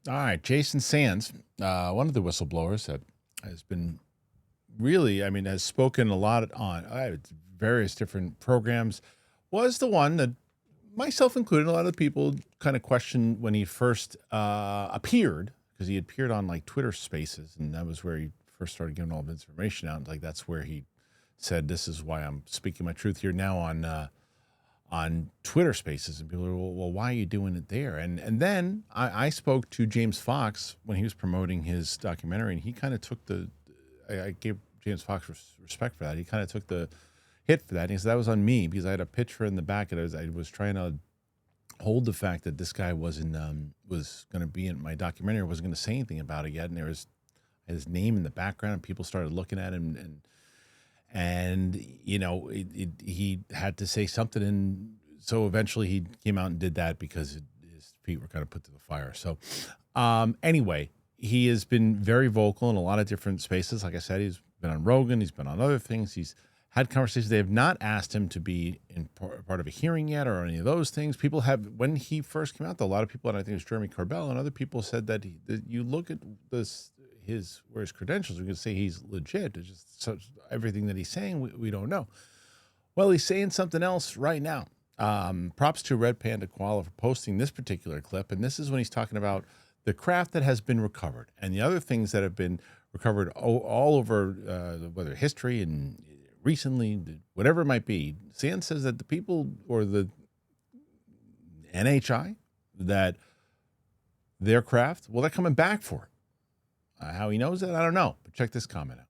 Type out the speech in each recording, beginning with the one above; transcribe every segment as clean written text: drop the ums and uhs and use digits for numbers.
All right, Jason Sands, one of the whistleblowers that has been really, I mean, has spoken a lot on various different programs, was the one that myself included, a lot of people kind of questioned when he first appeared, because he appeared on like Twitter Spaces, and that was where he first started giving all the information out. Like that's where he said, "This is why I'm speaking my truth here now on Twitter Spaces," and people are, well, why are you doing it there? And then I spoke to James Fox when he was promoting his documentary, and he kind of took I gave James Fox respect for that. He kind of took the hit for that. And he said that was on me because I had a picture in the back, and I was trying to hold the fact that this guy was going to be in my documentary. I wasn't going to say anything about it yet, and there was his name in the background, and people started looking at him and you know, he had to say something, and so eventually he came out and did that because his feet were kind of put to the fire. So anyway, he has been very vocal in a lot of different spaces. Like I said, he's been on Rogan, he's been on other things, he's had conversations. They have not asked him to be in part of a hearing yet or any of those things. People have, when he first came out, though, a lot of people, and I think it was Jeremy Corbell and other people, said that you look at this, his credentials, we can say he's legit. It's just everything that he's saying, we don't know. Well, he's saying something else right now. Props to Red Panda Koala for posting this particular clip, and this is when he's talking about the craft that has been recovered and the other things that have been recovered all over, whether history and recently, whatever it might be. Sands says that the people, or the NHI, that their craft, well, they're coming back for it. How he knows that, I don't know. But check this comment out.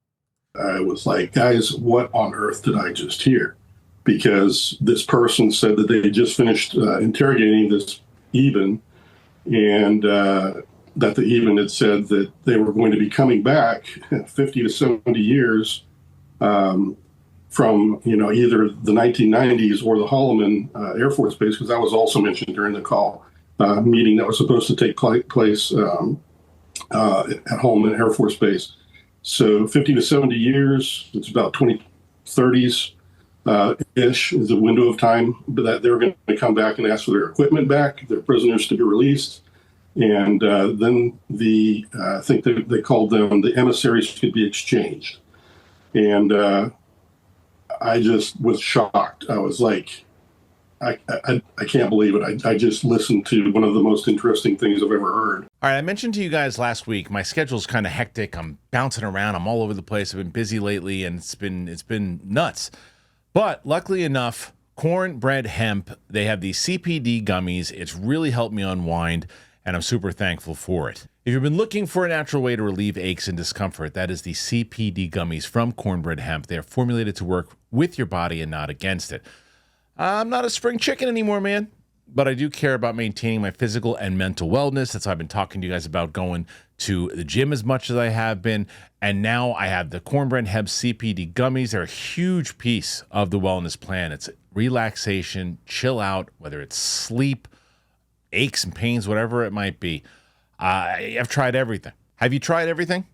I was like, guys, what on earth did I just hear? Because this person said that they just finished interrogating this Eben, and that the Eben had said that they were going to be coming back 50 to 70 years from, you know, either the 1990s or the Holloman Air Force Base, because that was also mentioned during the call meeting that was supposed to take place at Holloman Air Force Base. So 50 to 70 years, it's about 2030s ish is the window of time that they're going to come back and ask for their equipment back, their prisoners to be released. And then I think they called them, the emissaries could be exchanged. And I just was shocked. I was like, I can't believe it. I just listened to one of the most interesting things I've ever heard. All right, I mentioned to you guys last week, my schedule's kind of hectic. I'm bouncing around. I'm all over the place. I've been busy lately, and it's been nuts. But luckily enough, Cornbread Hemp, they have these CPD gummies. It's really helped me unwind, and I'm super thankful for it. If you've been looking for a natural way to relieve aches and discomfort, that is the CPD gummies from Cornbread Hemp. They are formulated to work with your body and not against it. I'm not a spring chicken anymore, man, but I do care about maintaining my physical and mental wellness. That's why I've been talking to you guys about going to the gym as much as I have been. And now I have the Cornbread Hemp CPD gummies. They're a huge piece of the wellness plan. It's relaxation, chill out, whether it's sleep, aches and pains, whatever it might be. I've tried everything. Have you tried everything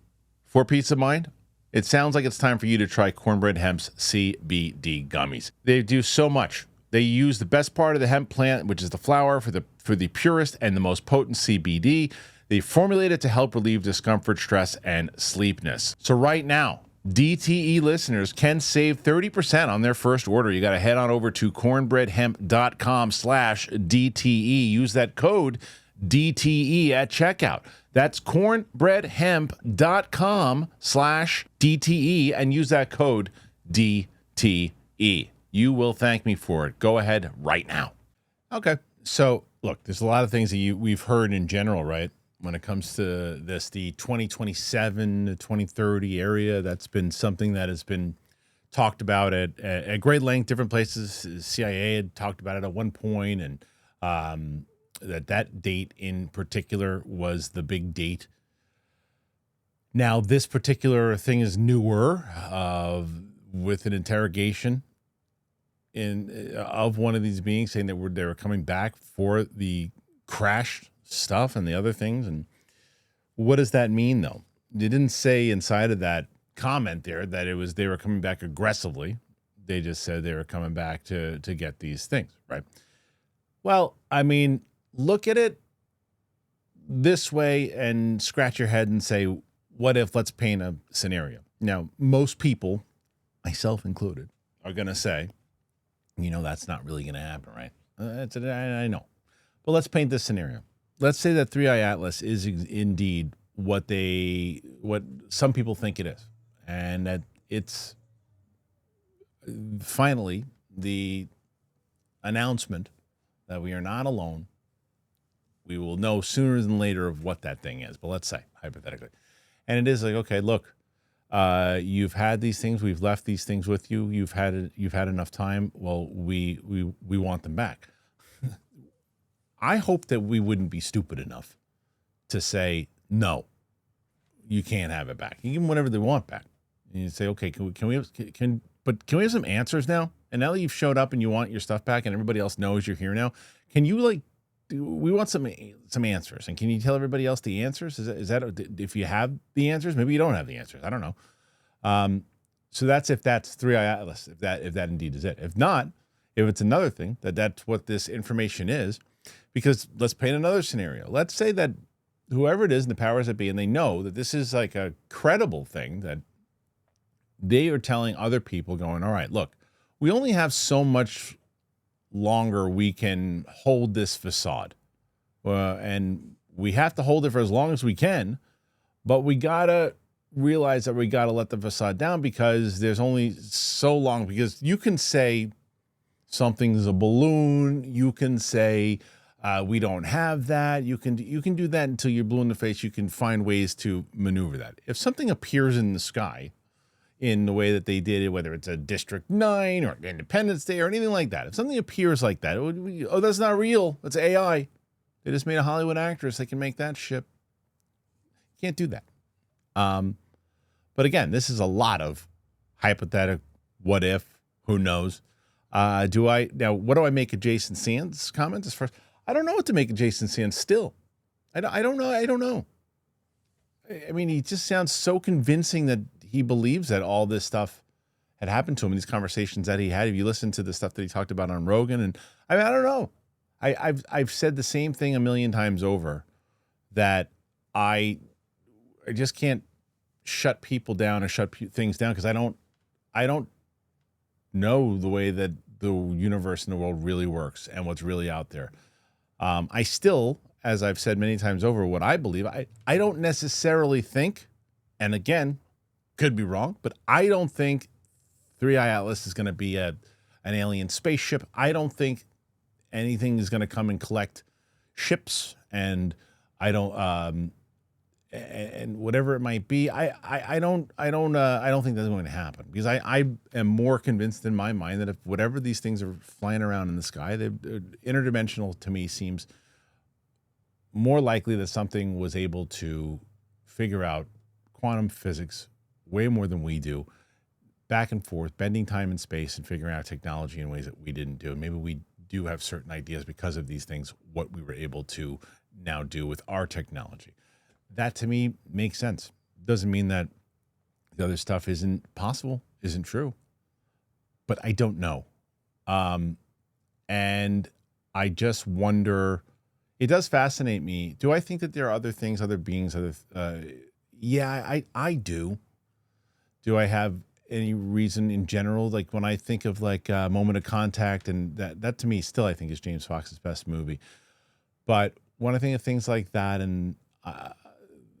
for peace of mind? It sounds like it's time for you to try Cornbread Hemp's CBD gummies. They do so much. They use the best part of the hemp plant, which is the flower, for the purest and the most potent CBD. They formulate it to help relieve discomfort, stress, and sleepiness. So right now, DTE listeners can save 30% on their first order. You got to head on over to cornbreadhemp.com/DTE. Use that code DTE at checkout. That's cornbreadhemp.com/DTE and use that code DTE. You will thank me for it. Go ahead right now. Okay. So, look, there's a lot of things that we've heard in general, right? When it comes to this, the 2027 to 2030 area, that's been something that has been talked about at great length, different places. CIA had talked about it at one point, and that date in particular was the big date. Now, this particular thing is newer, with an interrogation of one of these beings saying that they were coming back for the crash stuff and the other things. And what does that mean, though? They didn't say inside of that comment there that they were coming back aggressively. They just said they were coming back to get these things, right? Well, I mean, look at it this way and scratch your head and say, what if, let's paint a scenario. Now, most people, myself included, are going to say, that's not really going to happen, right? I know. But let's paint this scenario. Let's say that 3i Atlas is indeed what some people think it is. And that it's finally the announcement that we are not alone. We will know sooner than later of what that thing is. But let's say, hypothetically. And it is like, okay, look, you've had these things. We've left these things with you. You've had enough time. Well, we want them back. I hope that we wouldn't be stupid enough to say, no, you can't have it back. You give them whatever they want back. And you say, okay, can we have some answers now? And now that you've showed up and you want your stuff back and everybody else knows you're here now, can you we want some answers, and can you tell everybody else the answers? Is that if you have the answers? Maybe you don't have the answers. I don't know. So that's if that's 3i Atlas, if that indeed is it. If not, if it's another thing, that's what this information is, because let's paint another scenario. Let's say that whoever it is in the powers that be, and they know that this is like a credible thing, that they are telling other people going, all right, look, we only have so much longer we can hold this facade, and we have to hold it for as long as we can, but we gotta realize that we gotta let the facade down, because there's only so long, because you can say something's a balloon, you can say we don't have that, you can do that until you're blue in the face. You can find ways to maneuver that. If something appears in the sky in the way that they did it, whether it's a District 9 or Independence Day or anything like that. If something appears like that, it would be, oh, that's not real. That's AI. They just made a Hollywood actress. They can make that ship. Can't do that. But again, this is a lot of hypothetical, what if, who knows. What do I make of Jason Sands' comments? As far as, I don't know what to make of Jason Sands still. I don't know. I mean, he just sounds so convincing that he believes that all this stuff had happened to him in these conversations that he had. If you listen to the stuff that he talked about on Rogan, and I don't know. I've said the same thing a million times over, that I just can't shut people down or shut things down, because I don't know the way that the universe and the world really works and what's really out there. I still, as I've said many times over, what I believe, I don't necessarily think, and again, could be wrong, but I don't think 3i Atlas is going to be an alien spaceship. I don't think anything is going to come and collect ships, and I don't, and whatever it might be. I don't think that's going to happen, because I am more convinced in my mind that if whatever these things are flying around in the sky, they're interdimensional, to me seems more likely that something was able to figure out quantum physics way more than we do, back and forth, bending time and space and figuring out technology in ways that we didn't do. And maybe we do have certain ideas because of these things, what we were able to now do with our technology. That to me makes sense. Doesn't mean that the other stuff isn't possible, isn't true, but I don't know. And I just wonder, it does fascinate me. Do I think that there are other things, other beings, yeah, I do. Do I have any reason in general? Like when I think of like Moment of Contact, and that to me still I think is James Fox's best movie. But when I think of things like that, and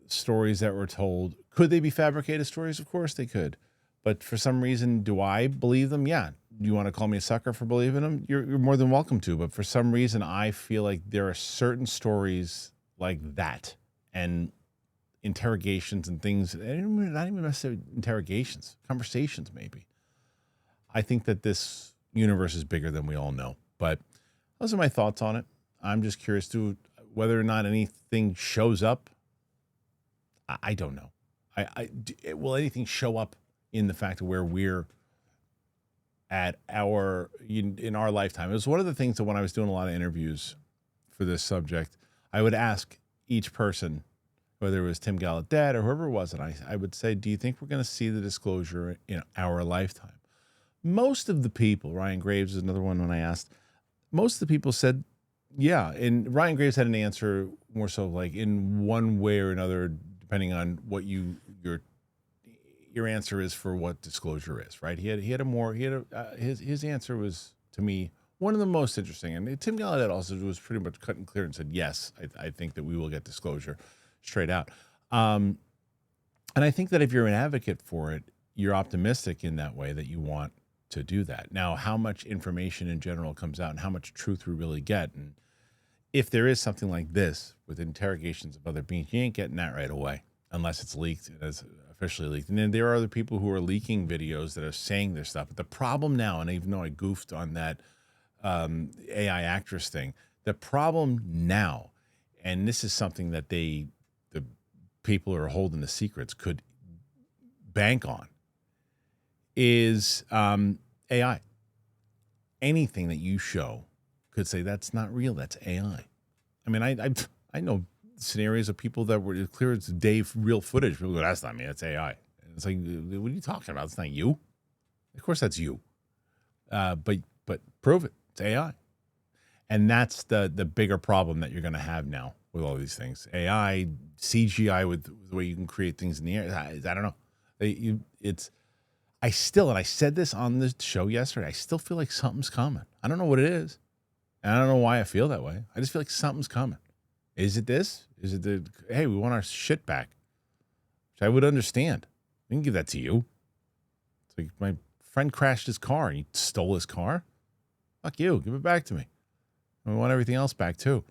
stories that were told, could they be fabricated stories? Of course they could. But for some reason, do I believe them? Yeah. You want to call me a sucker for believing them? You're more than welcome to. But for some reason, I feel like there are certain stories like that, and interrogations and things, not even necessarily interrogations, conversations maybe. I think that this universe is bigger than we all know. But those are my thoughts on it. I'm just curious to whether or not anything shows up. I don't know. Will anything show up in the fact of where we're at in our lifetime? It was one of the things that when I was doing a lot of interviews for this subject, I would ask each person, whether it was Tim Gallaudet or whoever it was, and I would say, do you think we're going to see the disclosure in our lifetime? Most of the people, Ryan Graves is another one when I asked, most of the people said, Yeah, and Ryan Graves had an answer more so like in one way or another, depending on what your answer is for what disclosure is, right? His answer was to me one of the most interesting, and Tim Gallaudet also was pretty much cut and clear and said, yes, I think that we will get disclosure straight out. And I think that if you're an advocate for it, you're optimistic in that way that you want to do that. Now, how much information in general comes out and how much truth we really get, and if there is something like this with interrogations of other beings, you ain't getting that right away unless it's leaked and it's officially leaked. And then there are other people who are leaking videos that are saying this stuff. But the problem now, and even though I goofed on that AI actress thing, the problem now, and this is something that the people who are holding the secrets could bank on, is AI. Anything that you show could say that's not real, that's AI. I mean, I know scenarios of people that were clear as day real footage. People go, that's not me, that's AI. And it's like, what are you talking about? It's not you. Of course, that's you. But prove it. It's AI. And that's the bigger problem that you're going to have now with all these things. AI, CGI, with the way you can create things in the air. I don't know. I said this on the show yesterday, I still feel like something's coming. I don't know what it is. And I don't know why I feel that way. I just feel like something's coming. Is it this? Is it hey, we want our shit back? Which I would understand. I can give that to you. It's like my friend crashed his car and he stole his car. Fuck you. Give it back to me. And we want everything else back too.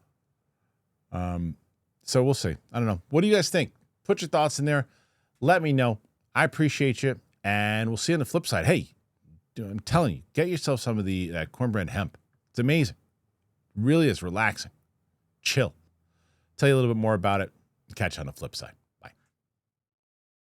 So we'll see. I don't know. What do you guys think? Put your thoughts in there. Let me know. I appreciate you. And we'll see you on the flip side. Hey, I'm telling you, get yourself some of the cornbread hemp. It's amazing. It really is relaxing. Chill. Tell you a little bit more about it. Catch you on the flip side.